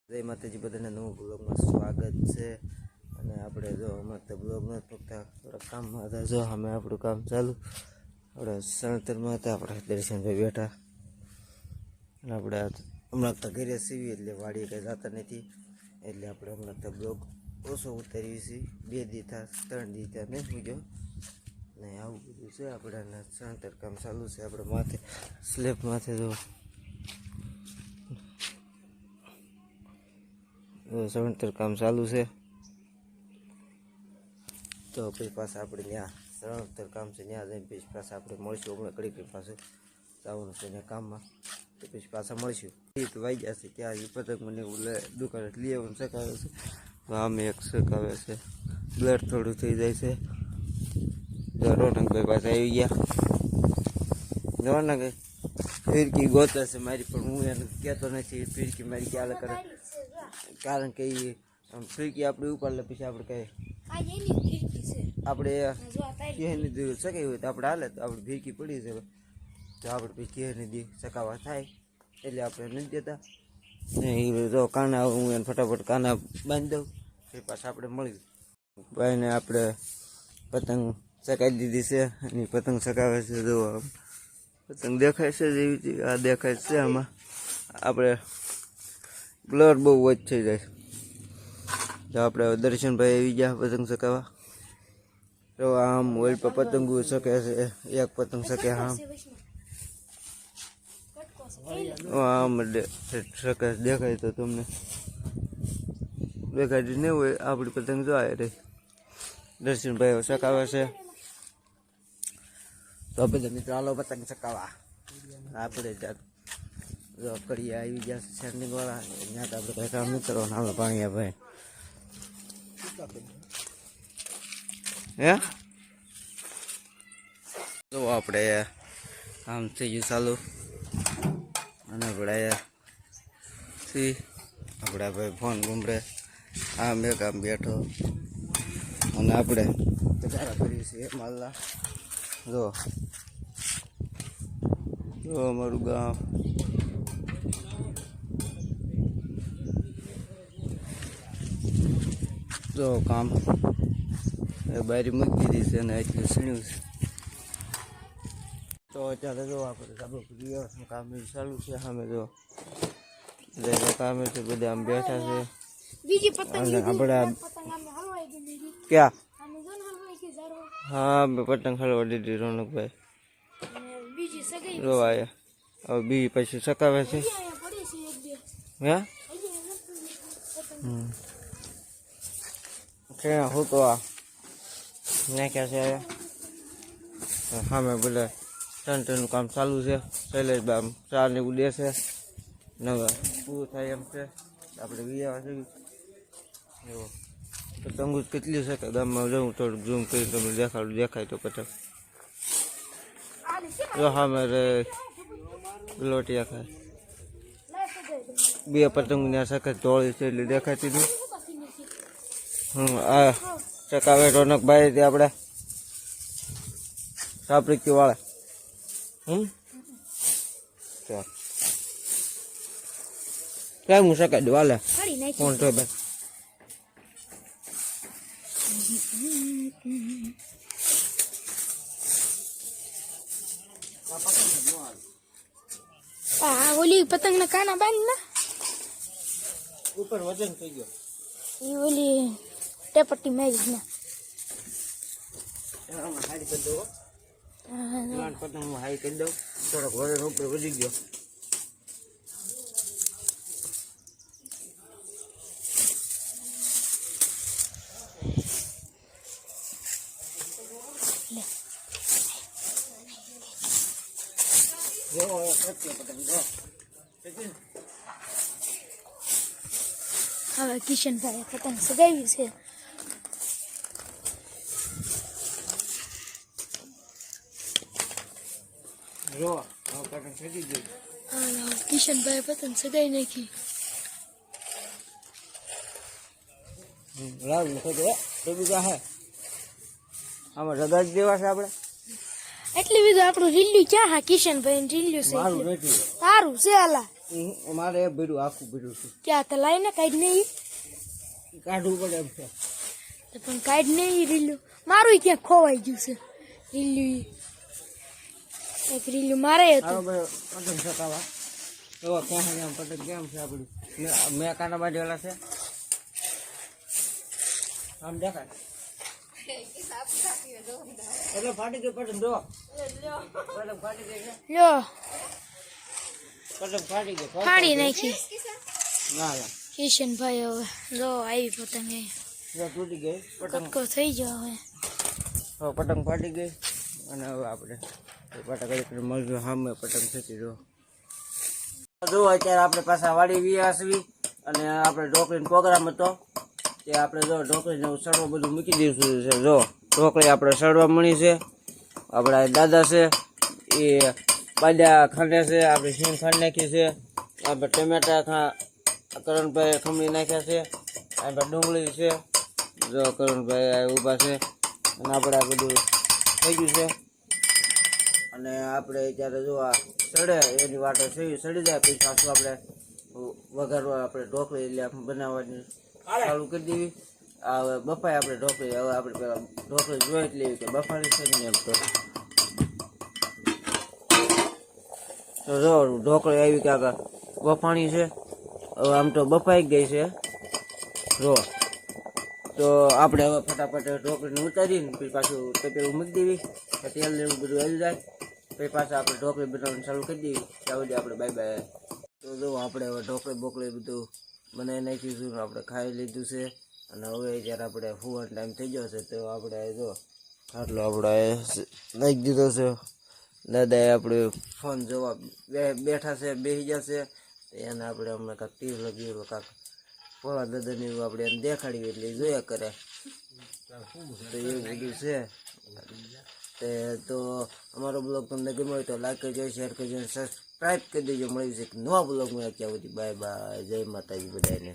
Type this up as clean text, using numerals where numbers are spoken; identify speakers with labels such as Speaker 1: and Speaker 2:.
Speaker 1: જય માતાજી બધાને નવું બ્લોગમાં સ્વાગત છે. અને આપણે જો હમણાં તો બ્લોગ નથી ફક્ત થોડા કામમાં હતા. જો અમે આપણું કામ ચાલુ, આપણે સણતરમાં હતા, આપણે દર્શનભાઈ બેઠા. અને આપણે હમણાં તો ઘરે સીવી એટલે વાડીએ કંઈ જતા નથી, એટલે આપણે હમણાં તો બ્લોગ ઓછો ઉતારીએ છીએ. 2 દી થયા, 3 દી થયા નહીં મૂક્યો ને. આવું બધું છે આપણે. સણતર કામ ચાલુ છે આપણે માથે, સ્લેબ માથે. જો સણતર કામ ચાલુ છે. તો પછી પાછા આપણે ત્યાં સણતર કામ છે ત્યાં જઈને પછી પાછા આપણે મળીશું. હમણાં ઘડી પાછું જવાનું છે ત્યાં કામમાં, તો પછી પાછા મળીશું. વાઈ ગયા છે ત્યાં એ પતંગ મને દુકાને લઈ આવવાનું શકાવે છે. આમે એક શકાવે છે, બ્લડ થોડું થઈ જાય છે. રોનકભાઈ પાછા આવી ગયા. રોનક ફિરકી ગોતે છે મારી, પણ હું એને કહેતો નથી ફિરકી મારી ક્યાં કરે, કારણ કે એ ફિરકી આપણે ઉપાડલે પછી આપણે કઈ આપણે કેની દી શકાય હોય તો આપણે હાલે, તો આપણે ફિરકી પડી છે તો આપણે પછી કેની દી શકાવા થાય એટલે આપણે નથી દેતા. એ જો કાના હું એને ફટાફટ કાના બાંધી દઉં, પછી પાછા આપણે મળી ભાઈને આપણે પતંગ ચકાવી દીધી છે. અને પતંગ ચકાવે છે. જો પતંગ દેખાય છે જેવી આ દેખાય છે. આમાં આપણે બ્લડ બહુ વધ થઈ જાય. તો આપણે દર્શનભાઈ આવી ગયા પતંગ ચકાવવા. તો આમ ઓઇલ પર પતંગો શકે છે, એક પતંગ શકે આમ આમ શકે દેખાય તો તમને દેખાતી નહીં હોય. આપણી પતંગ જો આવે રે દર્શનભાઈ ચકાવે છે. તો બધા મિત્રો હાલો પતંગ ચકાવવા. આપણે જો કરીએ આવી ગયા છે સેન્ડિંગ વાળા, ત્યાં તો આપણે કઈ કામ નહીં કરવાનું. હાલો પાણી ભાઈ હે તો આપણે કામ થઈ ગયું ચાલુ. અને આપણે આપણા ભાઈ ફોન ગુમરે આમ એક આમ બેઠો. અને આપણે વધારા કરીએ છીએ માલના. જો અમારું ગામ જો કામ એ બારી મૂકી દીધી છે અને એટલું સીણ્યું છે. તો અત્યારે જો આપણે કામ ચાલુ છે. સામે જો કામે છે બધા આમ બેઠા છે. અને આપણે ક્યાં હા મેં પતંગ હલવા દીધી રોનકભાઈ રોવાયા. હવે બીજી પછી સકાવે છે. હે હું તો આ નાખ્યા છે. સામે બધા ટનનું કામ ચાલુ છે. શૈલેષભાઈ આમ ચા ને ઉડે છે. નવે પૂરું થાય એમ છે. આપણે વિયા છે એવો પતંગો કેટલી છે કે ગામમાં જવું થોડુંક ઝૂમ કરીને તમને દેખાડું, દેખાય તો પતંગ જો સામે રે લોટિયા ખાય. 2 પતંગ ત્યાં સખત ધોળી છે એટલે દેખાતી નહીં. આ ચકાવે રોનકભાઈ તે આપણે સાપરીકી વાળા. ક્યાં હું શકાય દઉં હાલે કોણ તો ભાઈ.
Speaker 2: ઓલી પતંગ ના કાના બાંધ ના
Speaker 1: ઉપર વજન થઈ ગયો.
Speaker 2: એ ઓલી ટેપટી મારી ના
Speaker 1: હાઈ કરી દઉં. પતંગ હાઈ કરી દઉં. થોડોક વજન ઉપર વધી ગયો.
Speaker 2: હવે કિશનભાઈ પતંગ સગાવી છે. કિશનભાઈ પતંગ સગાઈ નાખી.
Speaker 1: આમાં રગા જ દેવા છે આપણે.
Speaker 2: એટલે બીજું આપણું રીલ્યું ક્યાં? હા કિશનભાઈ રીલ્યું છે. તારું છે આલા
Speaker 1: મારે એ ભીડું આખું ભીડું છે
Speaker 2: ક્યાં તો લાઈને કાઢ નહીં
Speaker 1: કાઢવું પડે એમ છે
Speaker 2: તો પણ કાઢ નહીં રીલું મારું ક્યાં ખોવાઈ ગયું છે રીલું એક રીલું મારે હતું
Speaker 1: હાલો ભાઈ પતંગ ચકાવા તો ક્યાં આમ પતંગ કેમ છે આપણું મેં કાના બાંધેલા છે આમ દેખાય એટલે ફાટી ગઈ પતંગ જો પતંગ ફાટી ગઈ છે
Speaker 2: લ્યો
Speaker 1: પતંગ ફાટી ગઈ
Speaker 2: ફાડી નાખી
Speaker 1: ના ના
Speaker 2: કિશનભાઈ હવે જો આવી પતંગ એ
Speaker 1: જો તૂટી ગઈ પતંગ
Speaker 2: કટકો થઈ ગયો હવે
Speaker 1: હવે પતંગ ફાટી ગઈ અને હવે આપણે પતંગ મળ્યું સામે પતંગ થતી જો અત્યારે આપણે પાછા વાડી વ્યાસવી અને આપણે ઢોકળીનો પ્રોગ્રામ હતો તે આપણે જો ઢોકળીને સડવા બધું મૂકી દઈશું છે જો ઢોકળી આપણે સડવા મળી છે આપણા દાદા છે એ બાજા ખાંડે છે આપણે શીંગ ખાંડ નાખી છે આપણે ટમેટા કરણભાઈ ખમણી નાખ્યા છે આપણે ડુંગળી છે જો કરણભાઈ ઊભા છે અને આપણે આ બધું થઈ ગયું છે અને આપણે ત્યારે જો આ સડે એની વાટે સડી જાય પછી પાછું આપણે વઘારવા આપણે ઢોકળી એટલે બનાવવાની ચાલુ કરી દેવી હવે બફાય આપણે ઢોકળી હવે આપણે પેલા ઢોકળી જોઈ જ લેવી કે બફાણી છે ને એમ તો જો ઢોકળી આવી કે આગળ બફાણી છે હવે આમ તો બફાઈ ગઈ છે જો તો આપણે હવે ફટાફટ ઢોકળીને ઉતારીને પછી પાછું પેલું મૂકી દેવી તેલ ને એવું બધું આવી જાય પછી પાછા આપણે ઢોકળી બનાવવાનું ચાલુ કરી દેવી ત્યાં સુધી આપણે બાય બાય તો જો આપણે હવે ઢોકળી બોકળી બધું બનાવી નાખીશું આપણે ખાઈ લીધું છે અને હવે જ્યારે આપણે ફુવાનો ટાઈમ થઈ ગયો છે તો આપણે જો આટલો આપણે નાખી દીધો છે દાદાએ આપણે ફોન જોવા બેઠા છે બેસી જશે એને આપણે હમણાં કાંઈક ટીવી લગી કાંક પોળા દાદાને એવું આપણે એને દેખાડ્યું એટલે જોયા કરે તો એવું બધું છે તે તો અમારો બ્લોગ તમને ગમ્યો હોય તો લાઈક કરજો શેર કરજો અને સબસ્ક્રાઈબ કરી દેજો મળી છે નવા બ્લોગમાં અત્યાર સુધી બાય બાય જય માતાજી બધાને